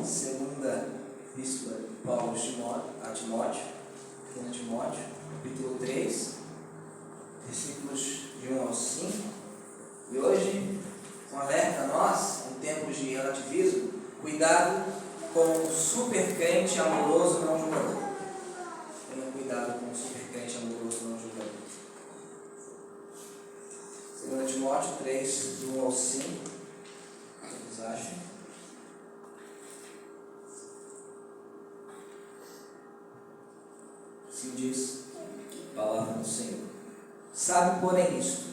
Segunda Epístola de Paulo a Timóteo, capítulo 3, versículos de 1 ao 5. E hoje, um alerta a nós, em tempos de relativismo, cuidado com o supercrente amoroso não julgador. Tenha cuidado com o supercrente amoroso não julgador. 2 Timóteo 3, de 1 ao 5. O que vocês acham? Assim diz a palavra do Senhor. Sabe, porém, isto,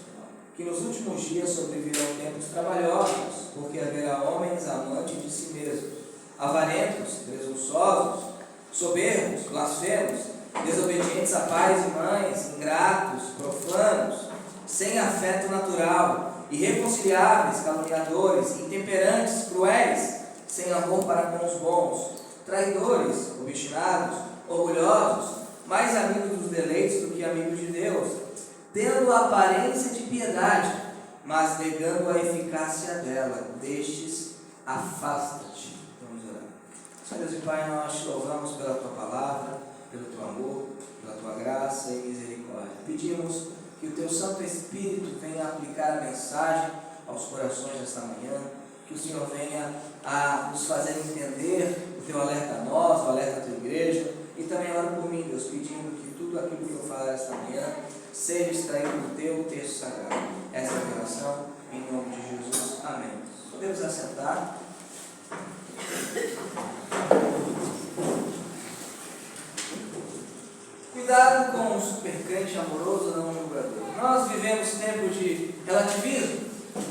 que nos últimos dias sobrevirão tempos trabalhosos, porque haverá homens amantes de si mesmos, avarentos, presunçosos, soberbos, blasfemos, desobedientes a pais e mães, ingratos, profanos, sem afeto natural, irreconciliáveis, caluniadores, intemperantes, cruéis, sem amor para com os bons, traidores, obstinados, orgulhosos, mais amigos dos deleites do que amigos de Deus, tendo a aparência de piedade, mas negando a eficácia dela. Destes, afasta-te. Vamos orar. Senhor Deus e Pai, nós te louvamos pela tua palavra, pelo teu amor, pela tua graça e misericórdia. Pedimos que o teu Santo Espírito venha aplicar a mensagem aos corações desta manhã, que o Senhor venha a nos fazer entender o teu alerta a nós, o alerta à tua igreja. E também oro por mim, Deus, pedindo que tudo aquilo que eu falar esta manhã seja extraído do teu texto sagrado. Essa é a oração, em nome de Jesus. Amém. Podemos assentar. Cuidado com o supercrente amoroso não julgador. Nós vivemos tempos de relativismo,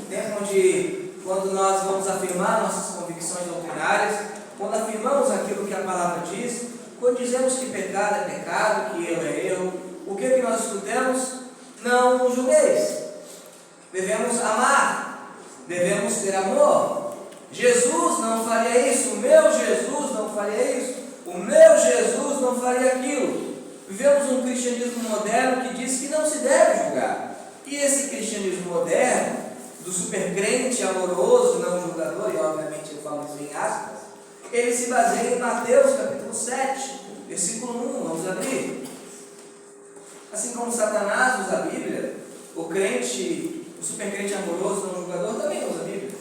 tempo onde, quando nós vamos afirmar nossas convicções doutrinárias, quando afirmamos aquilo que a palavra diz, quando dizemos que pecado é pecado, que erro é erro, o que nós escutamos? Não julgueis. Devemos amar, devemos ter amor. Jesus não faria isso, o meu Jesus não faria isso, o meu Jesus não faria aquilo. Vivemos um cristianismo moderno que diz que não se deve julgar. E esse cristianismo moderno, do supercrente amoroso, não julgador, e obviamente eu falo isso em aspas, ele se baseia em Mateus capítulo 7, versículo 1, vamos abrir. Assim como Satanás usa a Bíblia, o supercrente amoroso, não julgador, também usa a Bíblia.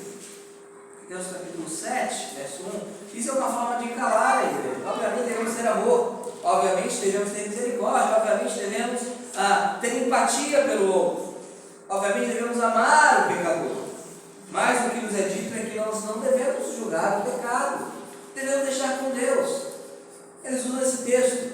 Mateus capítulo 7, verso 1, isso é uma forma de calar a igreja. Obviamente devemos ter amor, obviamente devemos ter misericórdia, obviamente devemos ter empatia pelo outro, obviamente devemos amar o pecador. Mas o que nos é dito é que nós não devemos julgar o pecado, devemos deixar com Deus. Eles usam esse texto,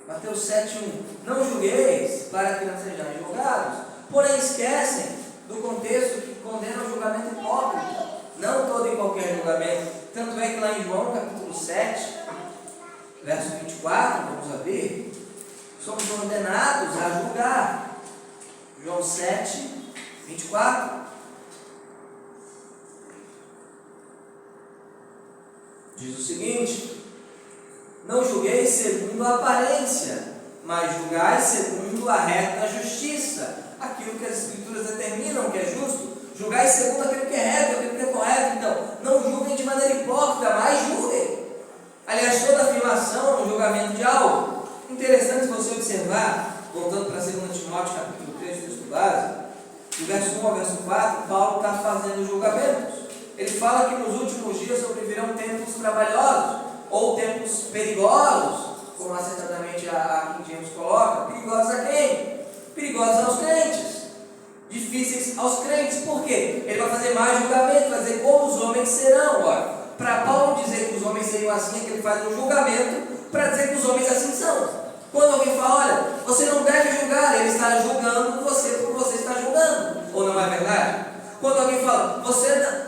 Mateus 7:1, não julgueis para que não sejais julgados, porém esquecem do contexto que condena o julgamento hipócrita, não todo e qualquer julgamento. Tanto é que lá em João capítulo 7, verso 24, vamos abrir, somos ordenados a julgar. João 7, 24. Diz o seguinte: não julgueis segundo a aparência, mas julgai segundo a reta justiça, aquilo que as Escrituras determinam que é justo. Julgai segundo aquilo que é reto, aquilo que é correto. Então, não julguem de maneira hipócrita, mas julguem. Aliás, toda afirmação no julgamento de algo. Interessante você observar, voltando para 2 Timóteo capítulo 3, texto base, do verso 1 ao verso 4, Paulo está fazendo julgamentos. Ele fala que nos últimos dias sobrevirão tempos trabalhosos, ou tempos perigosos, como acertadamente a King James coloca. Perigosos a quem? Perigosos aos crentes, difíceis aos crentes. Por quê? Ele vai fazer mais julgamento, vai dizer como os homens serão. Olha, para Paulo dizer que os homens seriam assim, é que ele faz um julgamento para dizer que os homens assim são. Quando alguém fala, olha, você não deve julgar, ele está julgando você por você está julgando, ou não é verdade? Quando alguém fala,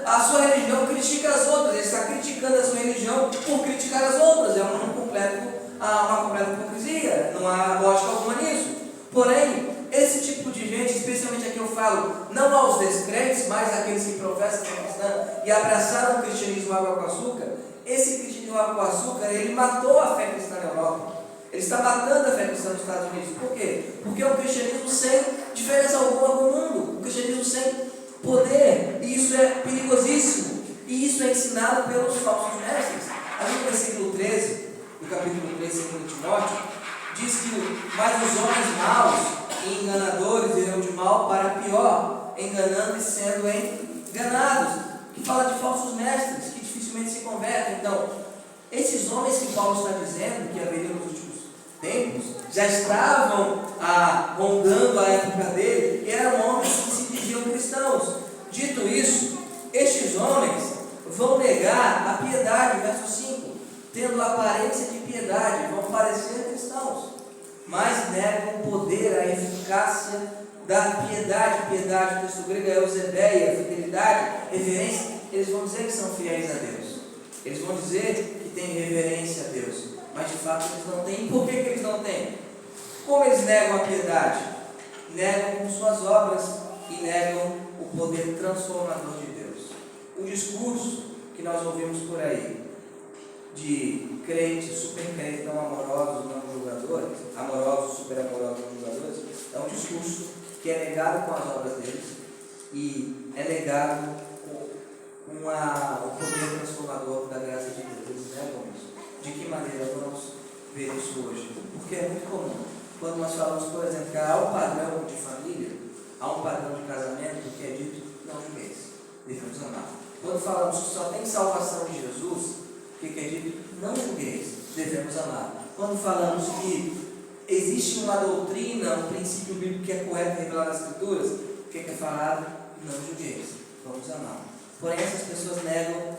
a sua religião critica as outras, ele está criticando a sua religião por criticar as outras. É uma completa hipocrisia, não há lógica alguma nisso. Porém, esse tipo de gente, especialmente aqui eu falo, não aos descrentes, mas aqueles que professam que são cristãos e abraçaram o cristianismo água com açúcar, esse cristianismo água com açúcar, ele matou a fé cristã na Europa. Ele está matando a fé cristã nos Estados Unidos. Por quê? Porque é um cristianismo sem diferença alguma com o mundo, um cristianismo sem poder, e isso é perigosíssimo. E isso é ensinado pelos falsos mestres. Ali no versículo 13, do capítulo 3 de Timóteo, diz que mas os homens maus e enganadores irão de mal para pior, enganando e sendo enganados. Que fala de falsos mestres, que dificilmente se convertem. Então, esses homens que Paulo está dizendo que haveriam nos últimos tempos, já estavam rondando a época dele, e eram homens que se diziam cristãos. Dito isso, estes homens vão negar a piedade, verso 5, tendo aparência de piedade, vão parecer cristãos, mas negam o poder, a eficácia da piedade. Piedade, o texto grego é eusebeia, fidelidade, reverência. Eles vão dizer que são fiéis a Deus, eles vão dizer que têm reverência a Deus, mas de fato eles não têm. Por que eles não têm? Como eles negam a piedade? Negam com suas obras e negam o poder transformador de Deus. O discurso que nós ouvimos por aí, de crentes, super crentes, não amorosos, não julgadores, amorosos, super amorosos, não julgadores, é um discurso que é negado com as obras deles e é negado com o poder transformador da graça de Deus. Eles negam isso. De que maneira vamos ver isso hoje? Porque é muito comum, quando nós falamos, por exemplo, que há um padrão de família, há um padrão de casamento que é dito, não julgueis, devemos amar. Quando falamos que só tem salvação em Jesus, o que é dito? Não julgueis, devemos amar. Quando falamos que existe uma doutrina, um princípio bíblico que é correto revelado nas Escrituras, o que é falado? Não julgueis, vamos amar. Porém, essas pessoas negam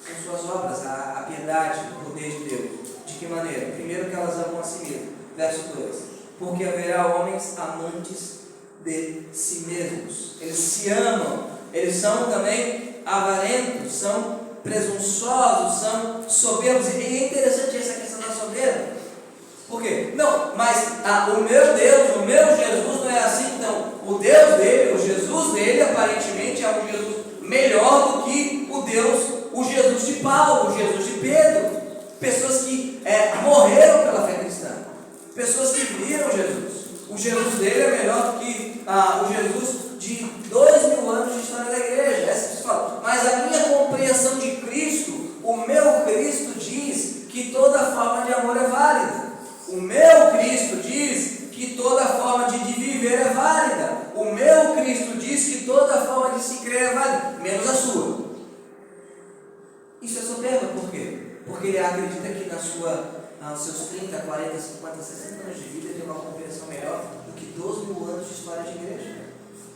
com suas obras a piedade, o poder de Deus. De que maneira? Primeiro, que elas amam a si mesmas. Verso 2: porque haverá homens amantes de si mesmos. Eles se amam, eles são também avarentos, são presunçosos, são soberbos. E é interessante essa questão da soberba. Por quê? Não, mas o meu Deus, o meu Jesus não é assim. Então, o Deus dele, o Jesus dele, aparentemente é um Jesus melhor do que o Jesus de Paulo, o Jesus de Pedro. Pessoas que morreram pela fé cristã, pessoas que viram Jesus. O Jesus dele é melhor do que o Jesus de 2000 anos de história da igreja. Essa que fala. Mas a minha compreensão de Cristo, o meu Cristo diz que toda forma de amor é válida. O meu Cristo diz que toda forma de viver é válida. O meu Cristo diz que toda forma de se crer é válida, menos a sua. Isso é soberba, por quê? Porque ele acredita que aos seus 30, 40, 50, 60 anos de vida ele tem uma compreensão melhor do que 12.000 anos de história de igreja.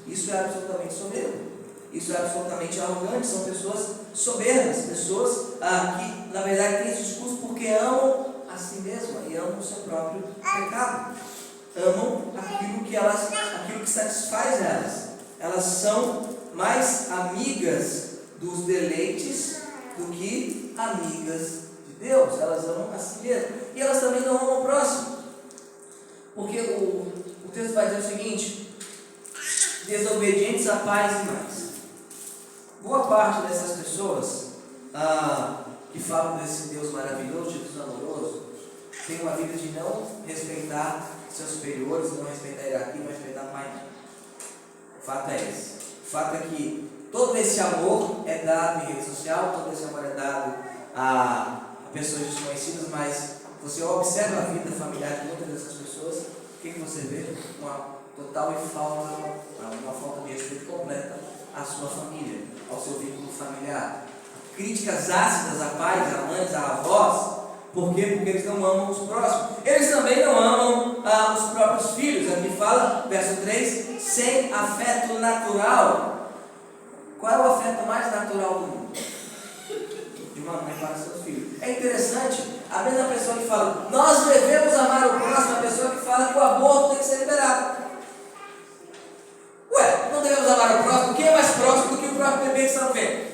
Isso é absolutamente soberbo. Isso é absolutamente arrogante. São pessoas soberbas, pessoas que na verdade têm esse discurso porque amam a si mesma e amam o seu próprio pecado. Amam aquilo que satisfaz elas. Elas são mais amigas dos deleites do que amigas de Deus. Elas amam a si mesmas. E elas também não amam o próximo. Porque o texto vai dizer o seguinte: desobedientes a pais e mães. Boa parte dessas pessoas que falam desse Deus maravilhoso, Jesus amoroso, tem uma vida de não respeitar seus superiores, não respeitar a hierarquia, não respeitar pai. O fato é esse. O fato é que todo esse amor é dado em rede social, todo esse amor é dado a pessoas desconhecidas, mas você observa a vida familiar de muitas dessas pessoas, o que você vê? Uma total uma falta de respeito completa à sua família, ao seu vínculo familiar. Críticas ácidas a pais, a mães, a avós. Por quê? Porque eles não amam os próximos. Eles também não amam os próprios filhos. Aqui fala, verso 3, sem afeto natural. Qual é o afeto mais natural do mundo? De uma mãe para seus filhos. É interessante, a mesma pessoa que fala, nós devemos amar o próximo, a pessoa que fala que o aborto tem que ser liberado. Ué, não devemos amar o próximo? Quem é mais próximo do que o próprio bebê que está no ventre?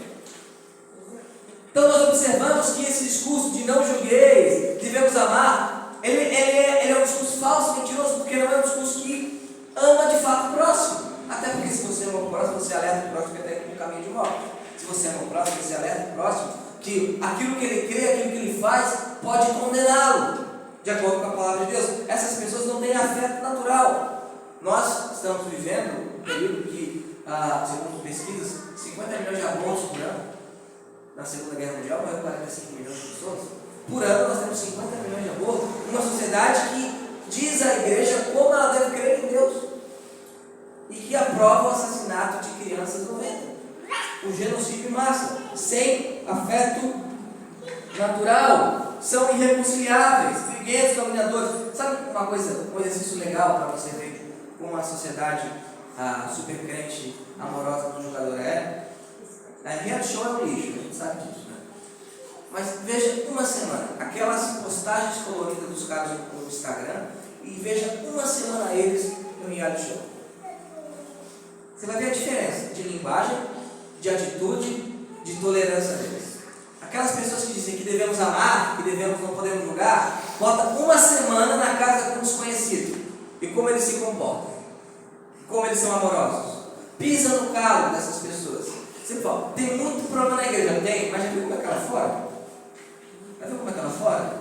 Então nós observamos que esse discurso de não julgueis, devemos amar, ele é um discurso falso, mentiroso, porque não é um discurso que ama de fato o próximo. Até porque se você ama o próximo, você alerta o próximo que está indo no caminho de morte. Se você ama o próximo, você alerta o próximo que aquilo que ele crê, aquilo que ele faz, pode condená-lo, de acordo com a palavra de Deus. Essas pessoas não têm afeto natural. Nós estamos vivendo um período que, segundo pesquisas, 50 milhões de abortos por ano. na Segunda Guerra Mundial, morreram 45 milhões de pessoas. Por ano nós temos 50 milhões de abortos. Uma sociedade que diz à igreja como ela deve crer em Deus e que aprova o assassinato de crianças no ventre, o genocídio em massa, sem afeto natural, são irreconciliáveis, briguentos, caluniadores. Sabe uma coisa, um exercício legal para você ver como uma sociedade super crente, amorosa do jogador reality show é um lixo, a gente sabe disso, né? Mas veja uma semana, aquelas postagens coloridas dos caras no Instagram, e veja uma semana eles no reality show. Você vai ver a diferença de linguagem, de atitude, de tolerância deles. Aquelas pessoas que dizem que devemos amar, que devemos não podemos julgar, bota uma semana na casa com um desconhecido e como eles se comportam, como eles são amorosos, pisa no calo dessas pessoas. Você fala, tem muito problema na igreja, tem, mas já viu como é que ela fora? Já viu como é que ela fora?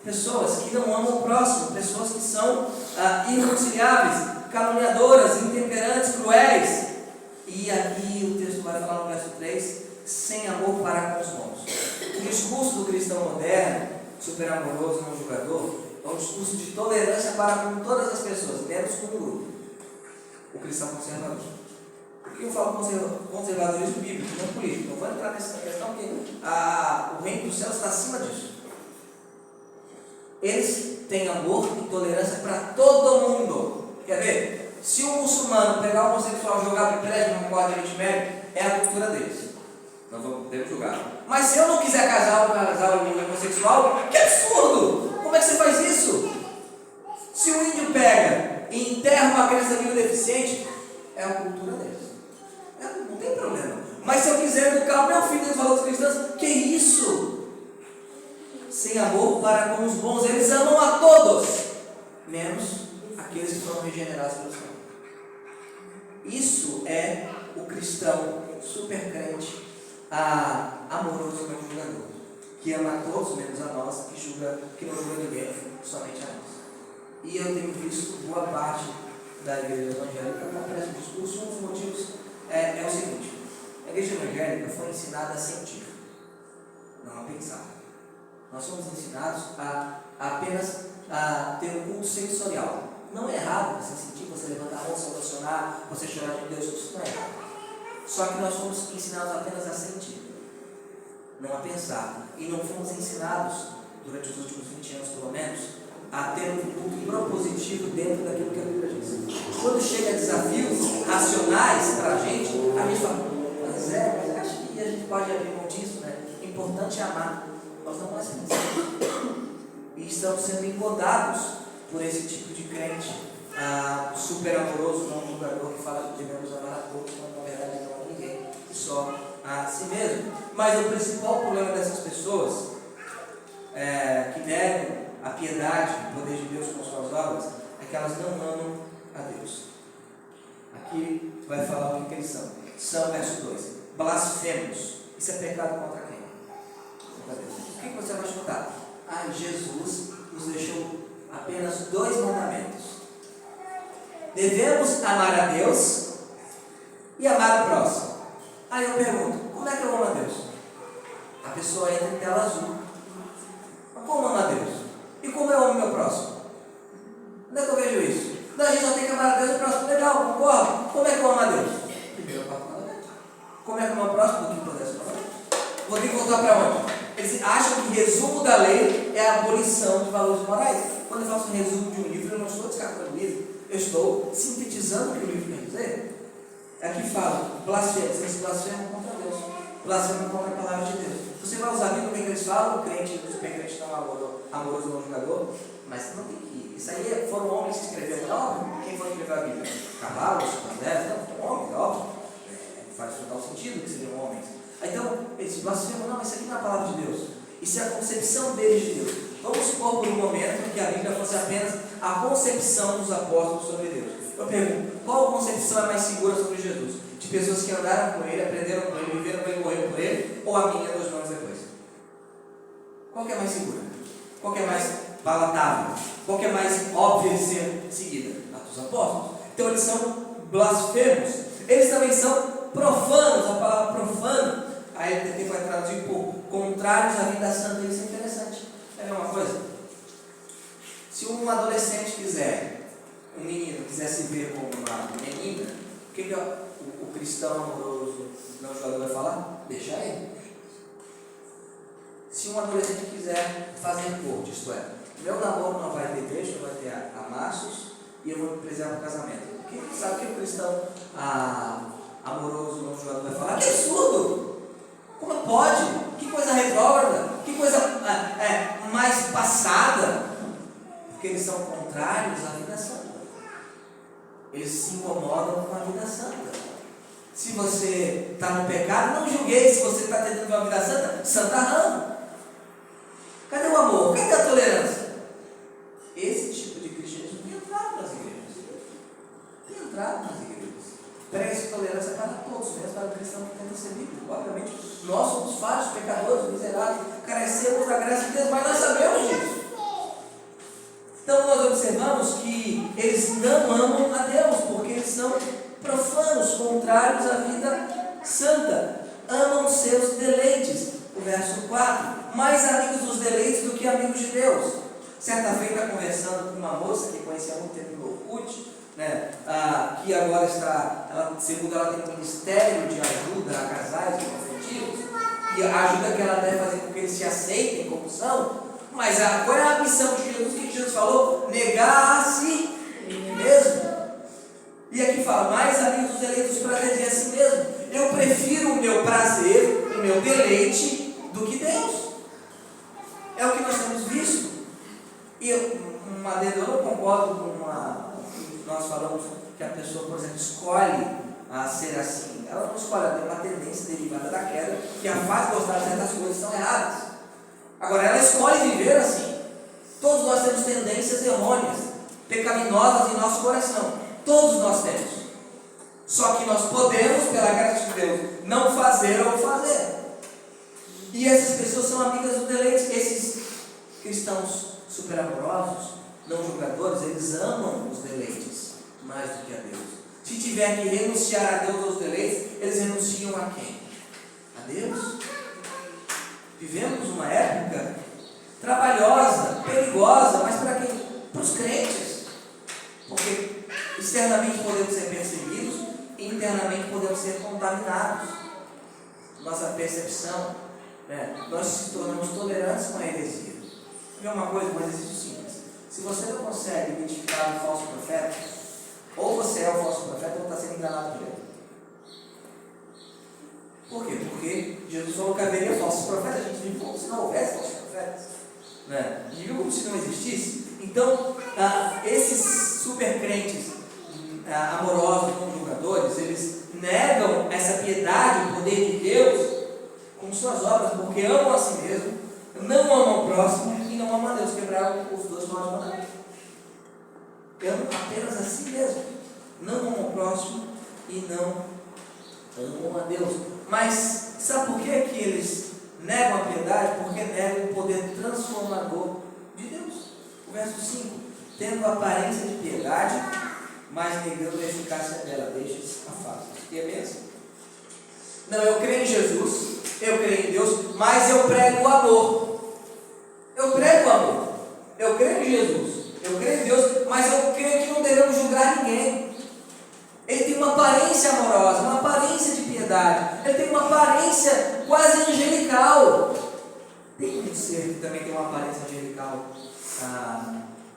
Pessoas que não amam o próximo, pessoas que são irreconciliáveis, caluniadoras, intemperantes, cruéis. E aqui o texto vai falar no verso 3, sem amor para com os bons. O discurso do cristão moderno, super amoroso, não julgador, é um discurso de tolerância para com todas as pessoas, menos com o grupo. O cristão conservador. Por que eu falo conservadorismo bíblico, não político? Não vou entrar nessa questão porque o reino dos céus está acima disso. Eles têm amor e tolerância para todo mundo. Quer ver? Se um muçulmano pegar um homossexual e jogar no prédio no corte de Oriente Médio, é a cultura deles. Nós podemos julgar. Mas se eu não quiser casar um homossexual, que absurdo! Como é que você faz isso? Se o índio pega e enterra uma criança viva deficiente, é a cultura deles. Não tem problema. Mas se eu quiser educar o meu filho nos valores cristãos, que isso? Sem amor para com os bons, eles amam a todos, menos aqueles que foram regenerados pelo Senhor. Isso é o cristão super crente, amoroso não julgador, que ama a todos menos a nós, que não julga ninguém, somente a nós. E eu tenho visto boa parte da igreja evangélica com esse discurso. Um dos motivos é o seguinte: a igreja evangélica foi ensinada a sentir, não a pensar. Nós somos ensinados a apenas ter um culto sensorial. Não é errado você sentir, você levantar a mão, você emocionar, você chorar de Deus, isso não é errado. Só que nós fomos ensinados apenas a sentir, não a pensar. E não fomos ensinados, durante os últimos 20 anos pelo menos, a ter um culto propositivo dentro daquilo que a Bíblia diz. Quando chega desafios racionais para a gente fala, mas acho que a gente pode abrir mão disso, né? O importante é amar. Nós não mais pensamos. E estamos sendo engodados por esse tipo de crente super amoroso, não julgador, que fala que devemos amar a todos, quando na verdade não ama ninguém, só a si mesmo. Mas o principal problema dessas pessoas que negam a piedade, o poder de Deus com suas obras, é que elas não amam a Deus. Aqui vai falar o que eles são. São, verso 2, blasfemos. Isso é pecado contra quem? Contra Deus. O que você vai escutar? Jesus nos deixou apenas 2 mandamentos. Devemos amar a Deus e amar o próximo. Aí eu pergunto, como é que eu amo a Deus? A pessoa entra em tela azul. Mas como amo a Deus? E como eu amo meu próximo? Onde é que eu vejo isso? Não, a gente só tem que amar a Deus e o próximo. Legal, concordo. Como é que eu amo a Deus? Primeiro, 4 mandamentos. Como é que eu amo o próximo? Do quinto ao 10º mandamento. Vou ter que voltar para onde? Eles acham que o resumo da lei é a abolição de valores morais. Quando eu faço um resumo de um livro, eu não estou descartando o livro, eu estou sintetizando o que o livro quer dizer. Aqui fala, blasfemo, você blasfema contra Deus, blasfema contra a palavra de Deus. Você vai usar a Bíblia, o que eles falam, o crente, o super crente não amoroso, não julgador, mas não tem que ir. Isso aí foram homens que escreveram, óbvio. Quem foi que escreveu a Bíblia? Cavalos, Moisés, não, foram homens, óbvio. Faz total sentido que seriam homens. Então, eles blasfemam, não, isso aqui não é a palavra de Deus. Isso é a concepção deles de Deus. Vamos supor por um momento que a Bíblia fosse apenas a concepção dos apóstolos sobre Deus. Eu pergunto, qual concepção é mais segura sobre Jesus? De pessoas que andaram com ele, aprenderam com ele, viveram com ele, morreram por ele, ou a minha 2 anos depois? Qual que é mais segura? Qual que é mais palatável? Qual que é mais óbvia de ser seguida? A dos apóstolos. Então eles são blasfemos. Eles também são profanos. A palavra profano a LTT vai traduzir por contrários à vida santa. Isso é interessante. É uma coisa. Se um adolescente quiser, um menino quiser se ver como uma menina, o que o cristão amoroso não jogador vai falar? Deixa ele. Se um adolescente quiser fazer corte, isto é, meu namoro não vai ter beijo, vai ter amassos e eu vou me preservar para o casamento. Sabe o que o cristão amoroso não jogador vai falar? Que absurdo! Como pode? Que coisa retrógrada! Que coisa mais passada! Porque eles são contrários à vida santa. Eles se incomodam com a vida santa. Se você está no pecado, não julguei. Se você está tentando uma vida santa, santa não. Cadê o amor? Cadê a tolerância? Esse tipo de cristianismo tem entrado nas igrejas. Tem entrado nas igrejas. Preste tolerância para todos, mesmo para o cristão que tenta ser bíblico. Obviamente, nós somos falhos, pecadores, miseráveis, carecemos da graça de Deus, mas nós sabemos disso. Então nós observamos que eles não amam a Deus, porque eles são profanos, contrários à vida santa. Amam seus deleites. O verso 4. Mais amigos dos deleites do que amigos de Deus. Certa feita, conversando com uma moça que conhecia há muito tempo no Orkut, que agora está, segundo ela, tem um ministério de ajuda a casais conflitivos, e a ajuda que ela deve fazer com que eles se aceitem como são. Mas qual é a missão de Jesus? O que Jesus falou? Negar a si mesmo. E aqui fala, mais amigos dos eleitos, prazer a si mesmo. Eu prefiro o meu prazer, o meu deleite, do que Deus. É o que nós temos visto. E eu não concordo com nós falamos que a pessoa, por exemplo, escolhe a ser assim. Ela não escolhe, ela tem uma tendência derivada da queda que a faz gostar de certas coisas que são erradas. Agora, ela escolhe viver assim. Todos nós temos tendências errôneas, pecaminosas em nosso coração. Todos nós temos. Só que nós podemos, pela graça de Deus, não fazer ou fazer. E essas pessoas são amigas do deleite. Esses cristãos super amorosos, não julgadores, eles amam os deleites mais do que a Deus. Se tiver que renunciar a Deus aos deleites, eles renunciam a quem? A Deus. Vivemos uma época trabalhosa, perigosa, mas para quem? Para os crentes. Porque externamente podemos ser perseguidos e internamente podemos ser contaminados. Nossa percepção, nós nos tornamos tolerantes com a heresia. Vê uma coisa, um exercício simples. Se você não consegue identificar um falso profeta, ou você é um falso profeta ou está sendo enganado por ele. Por quê? Porque Jesus falou que haveria falsos profetas. A gente vive como se não houvesse falsos profetas. A gente vive como se não existisse. Então, esses super crentes amorosos, não julgadores, eles negam essa piedade, o poder de Deus com suas obras, porque amam a si mesmo, não amam o próximo e não amam a Deus. Quebraram os dois mandamentos. Amam apenas a si mesmo, não amam o próximo e não amam a Deus. Mas sabe por que eles negam a piedade? Porque negam o poder transformador de Deus. O verso 5: tendo aparência de piedade, mas negando a eficácia dela. Deixa-se afasta. E é mesmo? Não, eu creio em Jesus, eu creio em Deus, mas eu prego o amor. Eu prego o amor. Eu creio em Jesus, eu creio em Deus, mas eu creio que não devemos julgar ninguém. Ele tem uma aparência amorosa, uma aparência de piedade, ele tem uma aparência quase angelical. Tem um ser que também tem uma aparência angelical,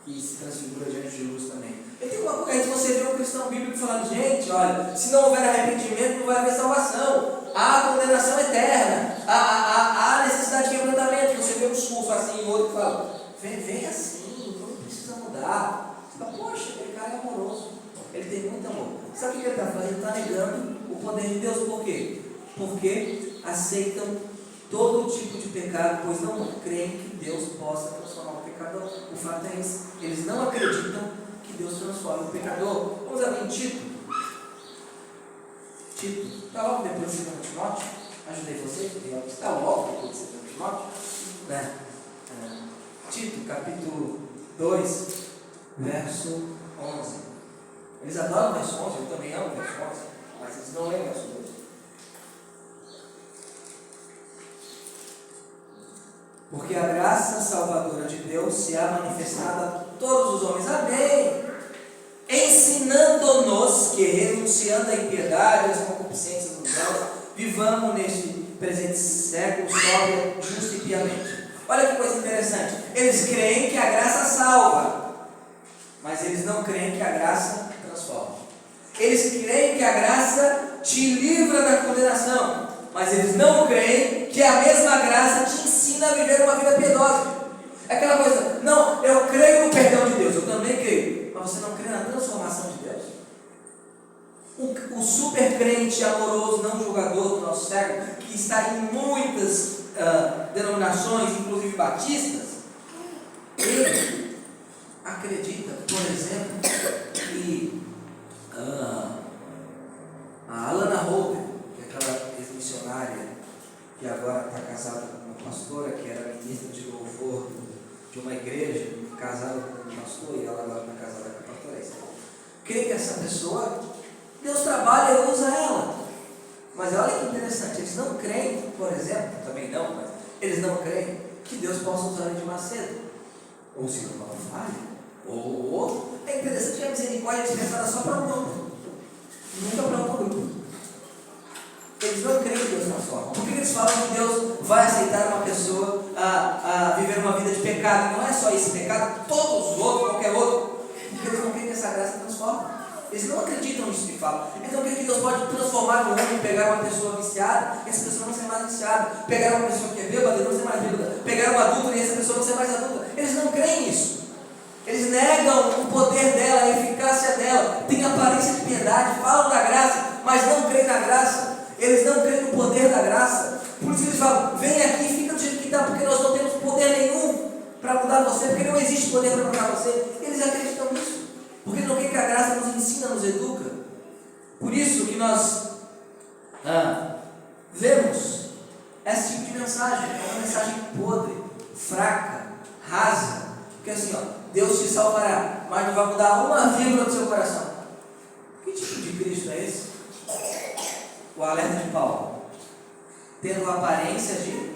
que se transfigura diante de luz também. Ele tem uma coisa, você vê um cristão bíblico falando, gente, olha, se não houver arrependimento, não vai haver salvação, há condenação eterna, há necessidade de quebrantamento. Você vê um discurso assim, e outro que fala, vem assim, não precisa mudar. Você fala, poxa, aquele cara é amoroso, ele tem muito amor. Sabe o que ele está fazendo? Ele está negando o poder de Deus. Por quê? Porque aceitam todo tipo de pecado, pois não creem que Deus possa transformar o pecador. O fato é esse, eles não acreditam que Deus transforma o pecador. Vamos abrir em Tito. Tito, está logo depois de 2 Timóteo. Ajudei vocês, está logo depois de 2 Timóteo. Tito, capítulo 2, verso 11. Eles adoram o verso 11, eu também amo o verso 11, mas eles não leem o verso 2. Porque a graça salvadora de Deus se há manifestada a todos os homens. Amém. Ensinando-nos que, renunciando à impiedade, às concupiscências dos céus, vivamos neste presente século sóbria, justo e piamente. Olha que coisa interessante. Eles creem que a graça salva, mas eles não creem que a graça transforma. Eles creem que a graça te livra da condenação, mas eles não creem que a mesma graça te ensina a viver uma vida piedosa. É aquela coisa, não, eu creio no perdão de Deus, eu também creio, mas você não crê na transformação de Deus. O super crente amoroso, não julgador do nosso século, que está em muitas denominações, inclusive batistas, ele acredita, por exemplo, que a Alana Holder, que é aquela ex-missionária que agora está casada com uma pastora, que era ministra de louvor de uma igreja, casada com um pastor, e ela agora está casada com a pastora. Creio que essa pessoa, Deus trabalha e usa ela. Mas olha que interessante, eles não creem, por exemplo, também não, mas eles não creem que Deus possa usar ele de Macedo, ou se não falha, ou outro. É interessante que a misericórdia é dispensada só para um grupo, nunca para outro grupo. Eles não creem que Deus transforma. Por que eles falam que Deus vai aceitar uma pessoa a viver uma vida de pecado? Não é só esse pecado, todos os outros, qualquer outro. Porque eles não creem que essa graça transforma. Eles não acreditam nisso que falam. Eles não creem que Deus pode transformar um homem, pegar uma pessoa viciada e essa pessoa não ser mais viciada, pegar uma pessoa que é bêbada e não ser mais bêbada, pegar um adulto e essa pessoa não ser mais adulta. Eles não creem nisso. Eles negam o poder dela, a eficácia dela, têm aparência de piedade, falam da graça, mas não creem na graça. Eles não creem no poder da graça. Por isso eles falam, vem aqui e fica do jeito que está, porque nós não temos poder nenhum para mudar você, porque não existe poder para mudar você. Eles acreditam nisso, porque não creem que a graça nos ensina, nos educa. Por isso que nós vemos esse tipo de mensagem. É uma mensagem podre, fraca, rasa. Porque assim, Deus te salvará, mas não vai mudar uma vírgula do seu coração. Que tipo de Cristo é esse? O alerta de Paulo: tendo aparência de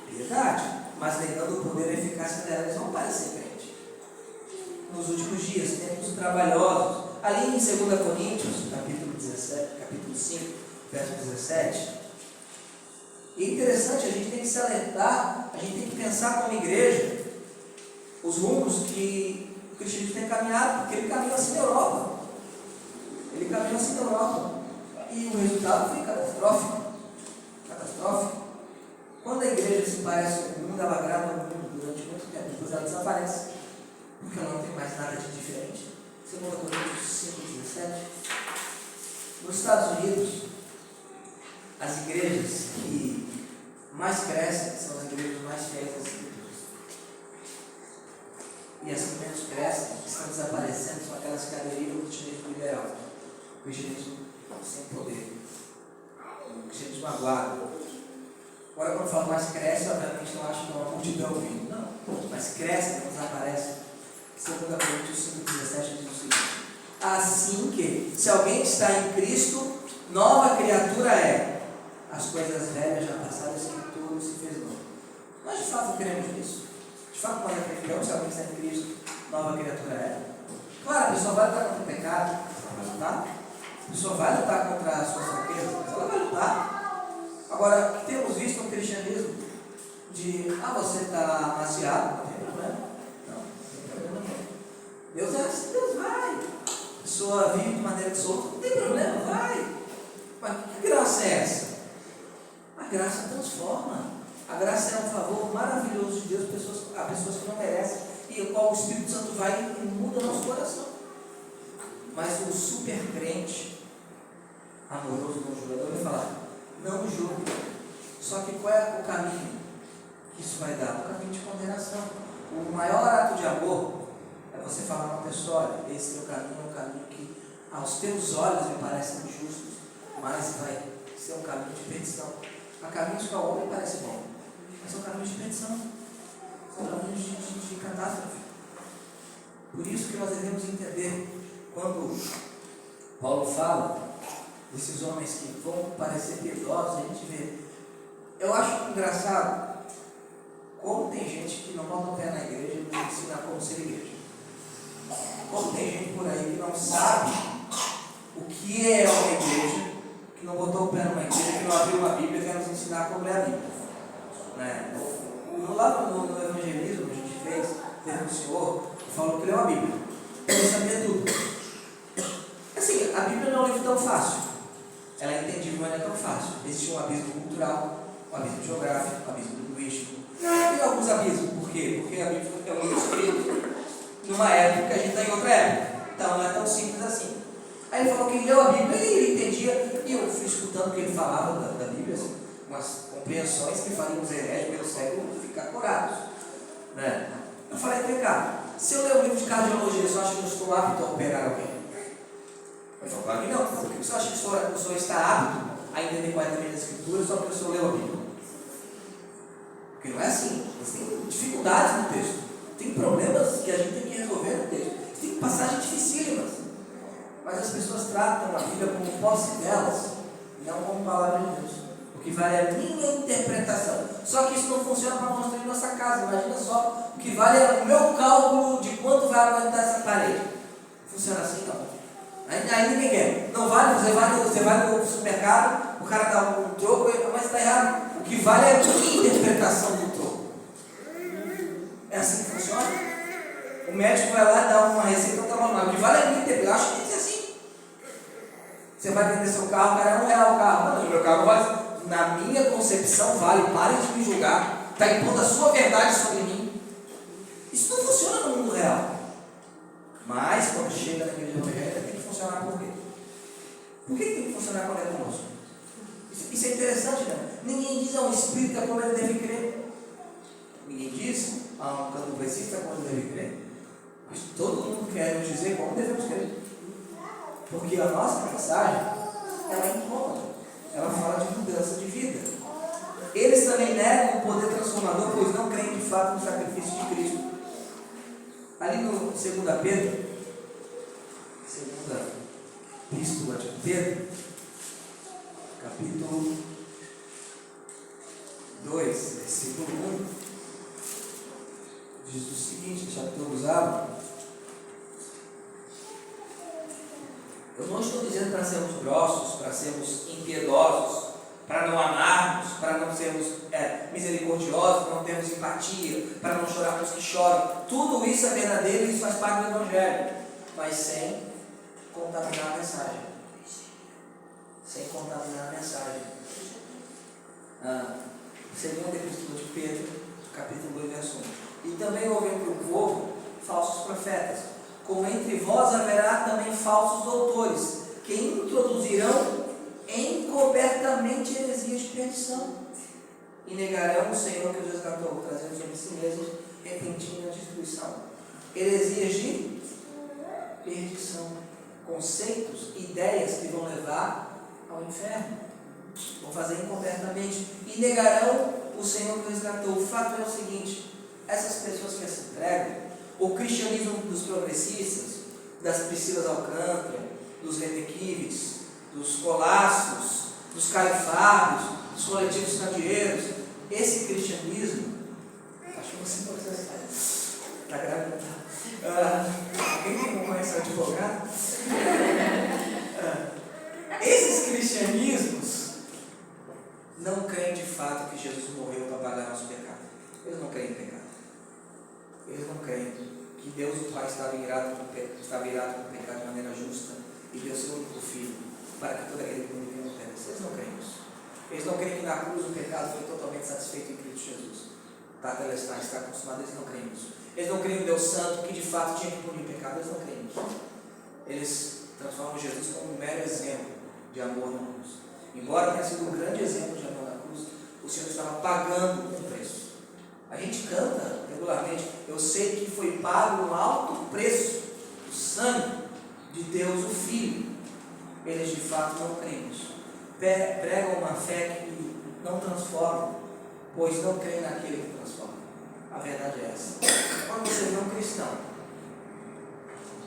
piedade, mas negando o poder e a eficácia dela. Eles vão parecer crente. Nos últimos dias, tempos trabalhosos, ali em 2 Coríntios, capítulo 5, verso 17. E é interessante, a gente tem que se alertar, a gente tem que pensar como igreja os rumos que o cristianismo tem caminhado, porque ele caminhou assim na Europa. Ele caminhou assim na Europa. E o resultado foi catastrófico. Catastrófico. Quando a igreja se parece com o mundo, ela agrada ao mundo durante muito tempo, depois ela desaparece, porque ela não tem mais nada de diferente. 2 Coríntios 5:17. Nos Estados Unidos, as igrejas que mais crescem são as igrejas mais feias das igrejas. E as que menos crescem, estão desaparecendo, são aquelas que aderiram ao cristianismo liberal. O cristianismo sem poder, o cristianismo aguarda. Agora, quando falo mais cresce, obviamente não acho que é uma multidão vindo, não, mas cresce, não desaparece. 2 Coríntios 5:17 diz o seguinte: assim que, se alguém está em Cristo, nova criatura é. As coisas velhas já passaram, que tudo se fez novo. Nós de fato cremos nisso. De fato, nós acreditamos, se alguém está em Cristo, nova criatura é. Claro, a pessoa vai lutar contra o pecado, vai lutar. A pessoa vai lutar contra as suas fraquezas, mas ela vai lutar. Agora, o que temos visto no cristianismo? De, você está amaciado, não tem problema. Não tem problema não. Deus é assim, Deus vai. A pessoa vive de maneira solta, não tem problema, vai. Mas que graça é essa? A graça transforma. A graça é um favor maravilhoso de Deus a pessoas que não merecem, e o qual o Espírito Santo vai e muda o nosso coração. Mas o super crente, amoroso, não julgador, vai falar: não julgue. Só que qual é o caminho que isso vai dar? O caminho de condenação. O maior ato de amor é você falar a uma pessoa: olha, esse teu caminho é um caminho que aos teus olhos me parecem justos, mas vai ser um caminho de perdição. Há caminhos que ao homem parece bom, mas são caminhos de perdição, são caminhos de catástrofe. Por isso que nós devemos entender, quando Paulo fala desses homens que vão parecer piedosos, a gente vê. Eu acho engraçado Como tem gente que não bota o pé na igreja e nos ensina como ser igreja. Como tem gente por aí que não sabe o que é uma igreja, que não botou o pé numa igreja, que não abriu uma Bíblia e quer nos ensinar como ler a Bíblia. Né? Lá no evangelismo que a gente fez, teve um senhor que falou que leu a Bíblia. Ele sabia tudo. Assim, a Bíblia não é um livro tão fácil. Ela é entendível, mas não é tão fácil. Existe um abismo cultural, um abismo geográfico, um abismo linguístico. Tem alguns abismos. Por quê? Porque a Bíblia é um livro escrito numa época que a gente está em outra época. Então não é tão simples assim. Aí ele falou que ele leu a Bíblia e ele entendia. E eu fui escutando o que ele falava da Bíblia, assim, umas compreensões que fariam os heréticos pelo século ficar corados. Né? Eu falei, cá, se eu ler um livro de cardiologia, você acha que eu estou apto a operar alguém? Ele falou, claro que não. Por que você acha que o senhor está apto a entender corretamente as escrituras só porque o senhor leu a Bíblia? Porque não é assim. Você tem dificuldades no texto. Tem problemas que a gente tem que resolver no texto. Tem passagens dificílimas. Mas as pessoas tratam a Bíblia como posse delas, não como palavra de Deus. O que vale é a minha interpretação. Só que isso não funciona para construir nossa casa. Imagina só, o que vale é o meu cálculo de quanto vai aguentar essa parede. Funciona assim, não. Aí ninguém quer. Não vale, você vai no supermercado, o cara dá um troco, mas está errado. O que vale é a minha interpretação do troco. É assim que funciona? O médico vai lá e dá uma receita para tomar mal. O que vale é a minha interpretação. Eu acho que tem que ser assim. Você vai vender seu carro, o cara é R$1 o carro. Não, meu carro vale. Na minha concepção vale. Pare de me julgar. Está impondo a sua verdade sobre mim. Isso não funciona no mundo real. Mas quando chega na igreja evangélica tem que funcionar por quê? Por que tem que funcionar quando é conosco? Isso é interessante, né? Ninguém diz ao Espírito como ele deve crer. Ninguém diz a um candomblessista como ele deve crer. Mas todo mundo quer nos dizer como devemos crer. Porque a nossa mensagem, ela é incômoda. Ela fala de mudança de vida. Eles também negam o poder transformador, pois não creem de fato no sacrifício de Cristo. Ali no 2 Pedro, segunda epístola de Pedro, capítulo 2, versículo 1, diz o seguinte, deixa todos abram. Eu não estou dizendo para sermos grossos, para sermos impiedosos, para não amarmos, para não sermos misericordiosos, para não termos empatia, para não chorar com os que choram. Tudo isso é verdadeiro e isso faz parte do Evangelho, mas sem contaminar a mensagem. Sem contaminar a mensagem. Segunda epístola de Pedro, capítulo 2, verso 1. E também houve entre o povo falsos profetas, como entre vós haverá também falsos doutores, que introduzirão encobertamente heresias de perdição, e negarão o Senhor que os resgatou, trazendo sobre si mesmos repentina destruição. Heresias de perdição, conceitos, ideias que vão levar ao inferno, vão fazer encobertamente, e negarão o Senhor que os resgatou. O fato é o seguinte: essas pessoas que se entregam, o cristianismo dos progressistas, das Priscilas Alcântara, dos Rebequives, dos Colácios, dos Caifados, dos coletivos candeeiros, esse cristianismo, acho que você não está grávida, alguém tem como conhecer advogado? Esses cristianismos não creem de fato que Jesus morreu para pagar nosso pecado. Eles não creem em pecado. Eles não creem que Deus o Pai estava irado com o pecado de maneira justa e deu seu único filho para que todo aquele que não pereça. Eles não creem nisso. Eles não creem que na cruz o pecado foi totalmente satisfeito em Cristo Jesus. Está consumado. Eles não creem nisso. Eles não creem em Deus Santo que de fato tinha que punir o pecado. Eles não creem nisso. Eles transformam Jesus como um mero exemplo de amor na cruz. Embora tenha sido um grande exemplo de amor na cruz, o Senhor estava pagando um preço. A gente canta regularmente: eu sei que foi pago um alto preço, o sangue de Deus o Filho. Eles de fato não creem nisso. Pregam uma fé que não transforma, pois não creem naquele que transforma. A verdade é essa. Quando você vê um cristão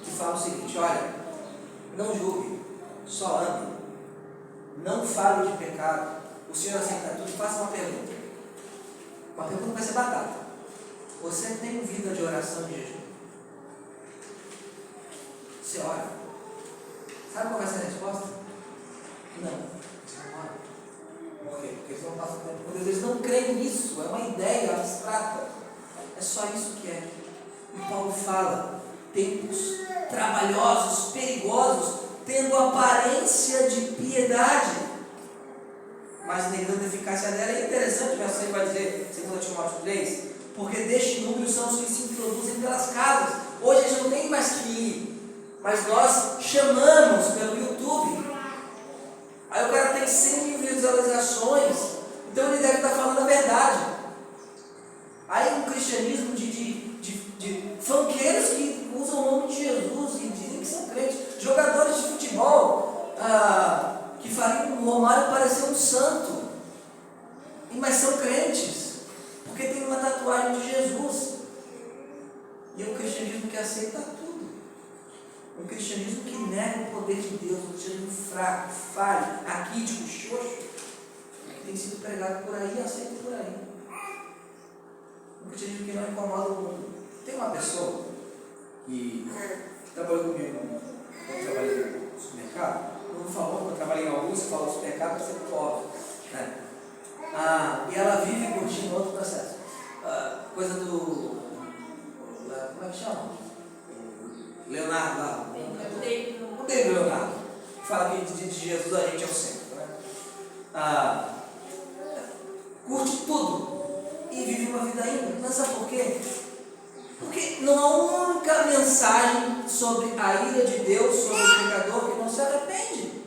que fala o seguinte: olha, não julgue, só ame, não fale de pecado, o Senhor aceita tudo, faça uma pergunta: Uma pergunta vai ser batata. Você tem vida de oração e jejum? Você ora? Sabe qual vai ser a resposta? Não. Você não ora. Por quê? Porque eles não passam tempo com Deus. Eles não creem nisso. É uma ideia abstrata. É só isso que é. E Paulo fala: tempos trabalhosos, perigosos, tendo aparência de piedade, mas negando a eficácia dela. É interessante, o verso vai dizer, 2 Timóteo 3, porque deste número são os que se introduzem pelas casas. Hoje a gente não tem mais que ir, mas nós chamamos pelo YouTube. Aí o cara tem 100 mil visualizações, então ele deve estar falando a verdade. Aí um cristianismo de funkeiros que usam o nome de Jesus e dizem que são crentes, jogadores de futebol que fariam o Romário parecer um santo, mas são crentes, porque tem uma tatuagem de Jesus. E é um cristianismo que aceita tudo, um cristianismo que nega o poder de Deus, um cristianismo fraco, falho, raquítico, xoxo, que tem sido pregado por aí e aceito por aí. Um cristianismo que não incomoda o mundo. Tem uma pessoa que trabalhou comigo quando eu trabalhei no supermercado. Quando falou que eu trabalhei em Augusta, falou supermercado para ser pobre, né? E ela vive curtindo outro processo. Coisa do. Como é que chama? Leonardo lá. O David Leonardo. Fala que de Jesus a gente é o centro, né? Curte tudo e vive uma vida ímpar. Mas sabe por quê? Porque não há uma única mensagem sobre a ira de Deus sobre o pecador que não se arrepende.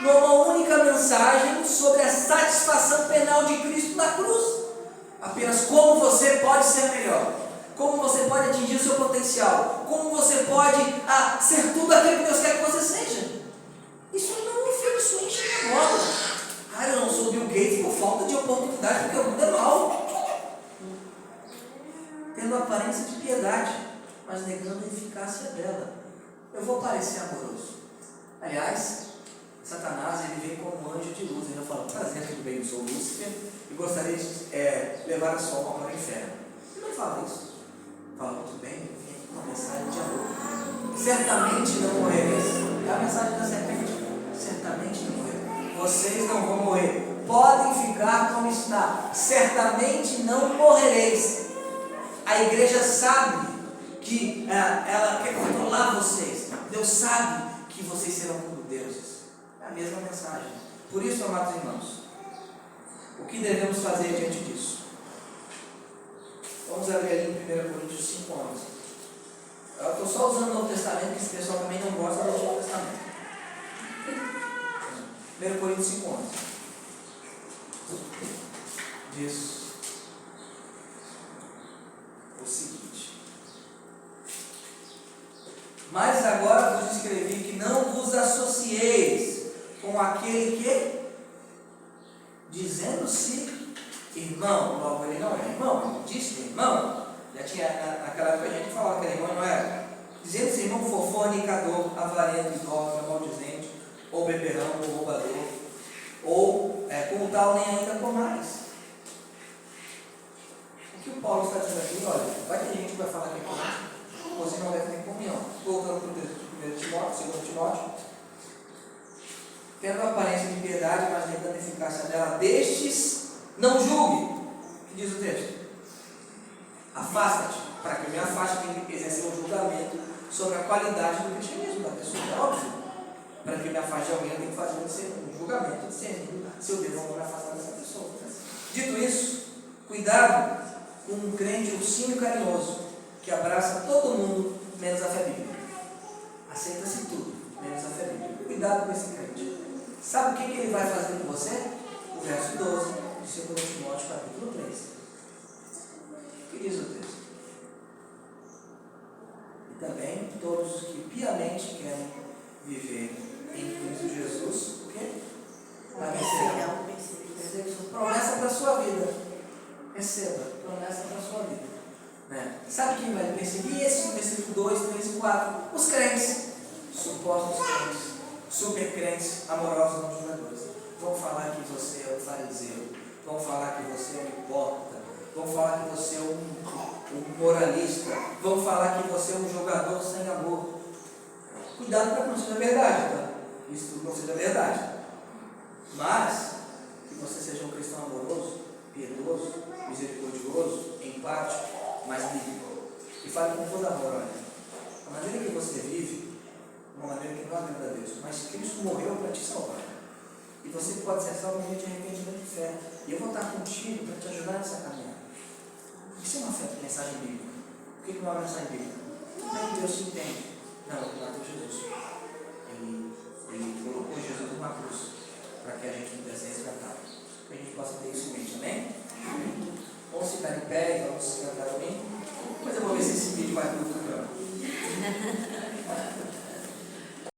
Não há uma única mensagem sobre a satisfação penal de Cristo na cruz. Apenas como você pode ser melhor, como você pode atingir o seu potencial, como você pode ser tudo aquilo que Deus quer que você seja. Isso não é filme, isso enche a bola. Eu não sou Bill Gates por falta de oportunidade, porque o mundo é mau. Tendo aparência de piedade, mas negando a eficácia dela. Eu vou parecer amoroso. Aliás, Satanás ele vem como um anjo de luz. Ele fala: prazer, tudo bem, eu sou Lúcifer e gostaria de levar a sua alma para o inferno. Ele não fala isso. Fala: tudo bem, eu vim aqui com uma mensagem de amor. Certamente não morrereis. É a mensagem da serpente. Certamente não morrereis. Vocês não vão morrer. Podem ficar como está. Certamente não morrereis. A igreja sabe que ela quer controlar vocês. Deus sabe que vocês serão como deuses. É a mesma mensagem. Por isso, amados irmãos, o que devemos fazer diante disso? Vamos abrir ali em 1 Coríntios 5, 11. Eu estou só usando o Novo Testamento, porque esse pessoal também não gosta do Novo Testamento. 1 Coríntios 5, 11. Diz o seguinte: mas agora vos escrevi que não vos associeis com aquele que, dizendo-se irmão, logo ele não é irmão, ele disse irmão. Já tinha, naquela época a gente falava que era irmão, não era. Dizendo-se irmão for fornicador, avarento, idólatra, maldizente, ou beberrão, ou roubador, ou como tal, nem ainda com mais. O que o Paulo está dizendo aqui? Olha, vai ter gente que vai falar que é crente, você não deve ter comunhão. Voltando para o texto de 1 Timóteo, 2 Timóteo, tendo a aparência de piedade, mas negando a eficácia dela, destes não julgue. O que diz o texto? Afasta-te, para que eu me afaste quem exercer um julgamento sobre a qualidade do cristianismo da pessoa. É óbvio. Para que eu me afaste de alguém, eu tenho que fazer um julgamento de se eu devo ou não me afastar dessa pessoa. Dito isso, cuidado com um crente ursinho carinhoso que abraça todo mundo, menos a fé bíblica. Aceita-se tudo, menos a fé bíblica. Cuidado com esse crente. Sabe o que ele vai fazer com você? O verso 12 de 2 Timóteo, capítulo 3. O que diz o texto? E também todos os que piamente querem viver em Cristo Jesus, o quê? Receberão perseguição. Promessa para a sua vida. Receba, promessa para a sua vida. Sabe quem vai perseguir? Esse versículo 2, 3 e 4. Os crentes, supostos crentes, super crentes, amorosos não julgadores. Vão falar que você é um fariseu, vão falar que você é um hipócrita, falar que você é um moralista, vão falar que você é um jogador sem amor. Cuidado para que não seja verdade, tá? Isso não seja verdade. Mas, que você seja um cristão amoroso, piedoso, misericordioso, empático, mas bíblico. E fale com todo amor, olha. A maneira que você vive, uma maneira que não agrada a Deus, mas Cristo morreu para te salvar. E você pode ser salvo mediante arrependimento de fé. E eu vou estar contigo para te ajudar nessa caminhada. Isso é uma mensagem bíblica. Por que não é uma mensagem bíblica? Não é que Deus te entende. Não, ele matou Jesus. Ele colocou Jesus numa cruz para que a gente pudesse resgatar. Que a gente possa ter isso em mente, amém? Vamos ficar em pé e vamos cantar também. Mas eu vou ver se esse vídeo vai curto, não.